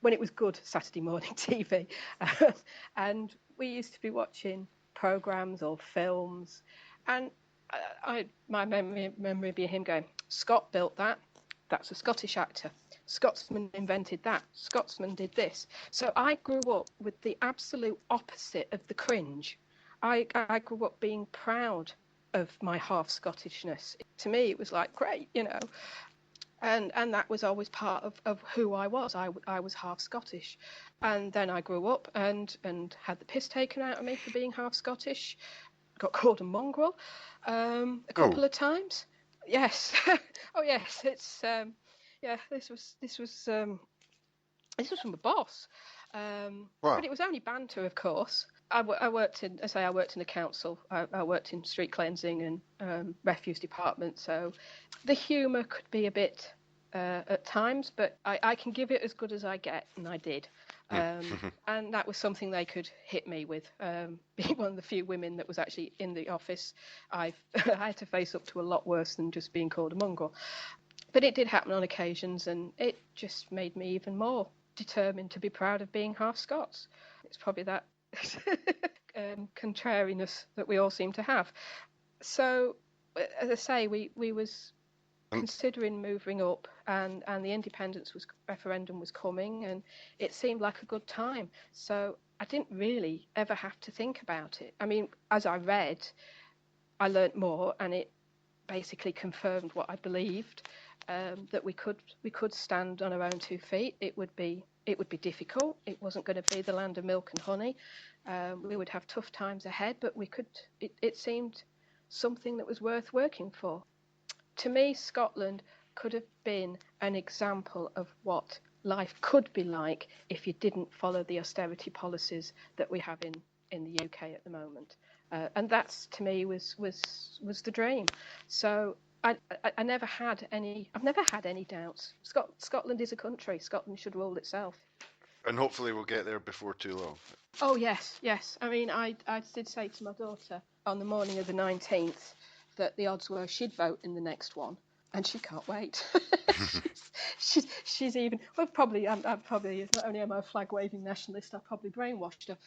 when it was good Saturday morning TV. And we used to be watching programmes or films, and my memory being him going, Scott built that. That's a Scottish actor. Scotsman invented that. Scotsman did this. So I grew up with the absolute opposite of the cringe. I grew up being proud of my half Scottishness. To me, it was like, great, you know. And that was always part of who I was. I was half Scottish. And then I grew up and had the piss taken out of me for being half Scottish. Got called a mongrel a couple of times. Yes. Oh yes. It's This was from the boss. Wow. But it was only banter, of course. I worked in a council. I worked in street cleansing and refuse department. So the humour could be a bit at times, but I can give it as good as I get, and I did. And that was something they could hit me with. Being one of the few women that was actually in the office, I had to face up to a lot worse than just being called a mongrel. But it did happen on occasions, and it just made me even more determined to be proud of being half Scots. It's probably that contrariness that we all seem to have. So, as I say, we was considering moving up, and the independence referendum was coming, and it seemed like a good time. So I didn't really ever have to think about it. I mean, as I read, I learnt more, and it basically confirmed what I believed, that we could stand on our own 2 feet. It would be difficult. It wasn't going to be the land of milk and honey. We would have tough times ahead, but we could. It seemed something that was worth working for. To me, Scotland could have been an example of what life could be like if you didn't follow the austerity policies that we have in the UK at the moment. And that's, to me, was the dream. So I never had any. I've never had any doubts. Scotland is a country. Scotland should rule itself. And hopefully we'll get there before too long. Oh yes. I mean, I did say to my daughter on the morning of the 19th that the odds were she'd vote in the next one, and she can't wait. she's even. Well, probably I'm probably not only am I a flag waving nationalist, I probably brainwashed her.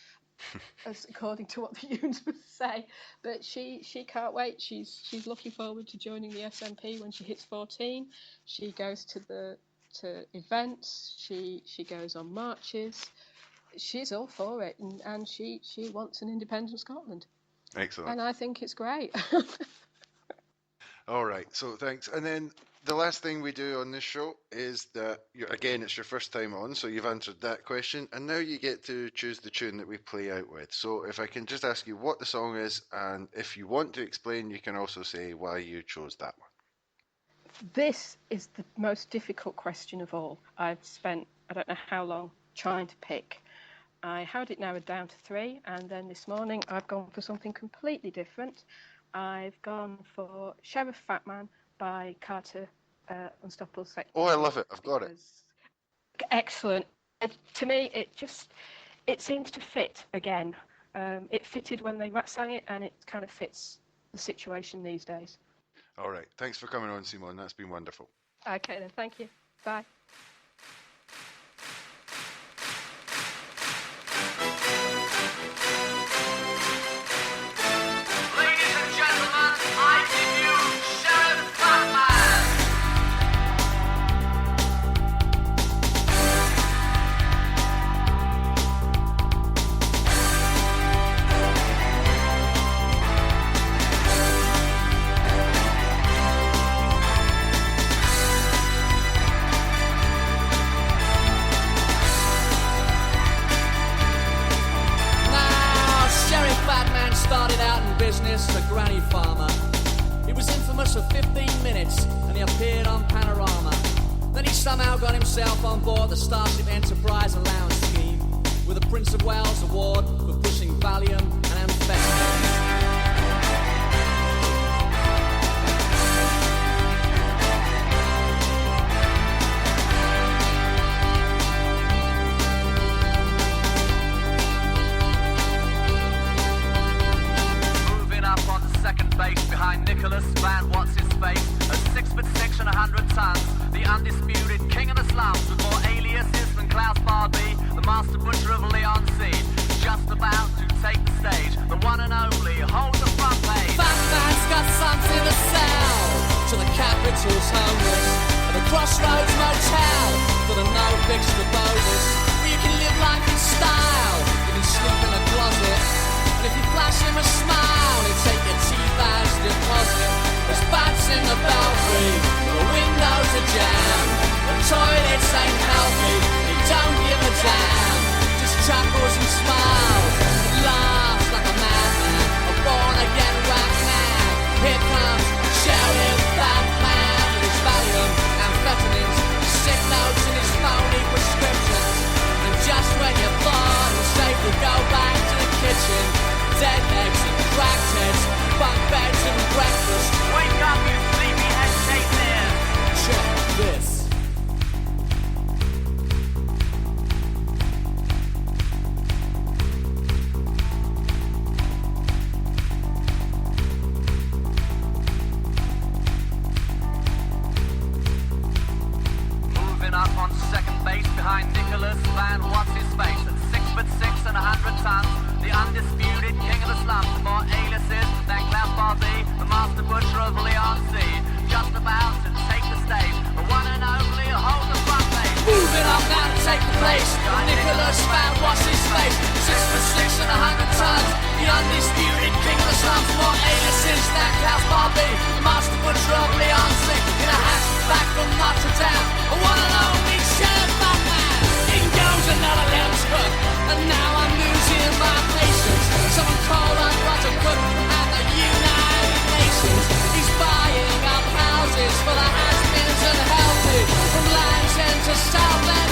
As according to what the unions would say, but she can't wait. She's looking forward to joining the SNP when she hits 14. She goes to events. She goes on marches. She's all for it, and she wants an independent Scotland. Excellent. And I think it's great. All right. So thanks. And then the last thing we do on this show is that, again, it's your first time on, so you've answered that question, and now you get to choose the tune that we play out with. So if I can just ask you what the song is, and if you want to explain, you can also say why you chose that one. This is the most difficult question of all. I've spent, I don't know how long, trying to pick. I had it narrowed down to 3, and then this morning I've gone for something completely different. I've gone for Sheriff Fatman by Carter, Unstoppable Sex. Oh, I love it. I've got it. Excellent. To me, it seems to fit again. It fitted when they sang it, and it kind of fits the situation these days. All right. Thanks for coming on, Simone. That's been wonderful. Okay, then. Thank you. Bye. A granny farmer. He was infamous for 15 minutes and he appeared on Panorama. Then he somehow got himself on board the Starship Enterprise allowance scheme with a Prince of Wales award for pushing Valium and amphetamines. Behind Nicholas Van What's-His-Face, at 6'6" and 100 tons, the undisputed king of the slums with more aliases than Klaus Barbie. the master butcher of Leon Seed, just about to take the stage, the one and only, hold the front page. Fat man's got something to sell, to the capital's homeless, at the Crossroads Motel, for the no fixed bonus, where you can live life in style, you can sleep in a closet, and if you flash him a smile, he'll take your teeth as deposit. There's bats in the belfry, the windows are jammed, the toilets ain't healthy, they don't give a damn, just chuckles and smiles, and laughs like a madman, a born again rap man. Here comes shouting fat man with his Valium, amphetamines, sick notes and his phony prescriptions. And just when you thought it was safe to go back to the kitchen, dead eggs and cracked heads, bunk beds and breakfast. Wake up, you sleepyhead Shakespeare. Check this. Moving up on second base behind Nicholas Van what's his face at 6'6" and 100 tons. The undisputed king of the slums, more aliases than Klaus Barbie, the master butcher of Leon Seed, just about to take the stage, the one and only, hold the front page. Moving up now to take the place, Nicholas Van, what's his face, 6'6" and 100 tons, the undisputed king of the slums, more aliases than Klaus Barbie, the master butcher of Leon Seed, in a hatchback from Notre Dame, the one and only Sheriff Batman. In goes another lamb's foot, and now I'm losing my patience. Someone call on Roger Cook at the United Nations. He's buying up houses for the has-beens and healthy, from Land's End to Southend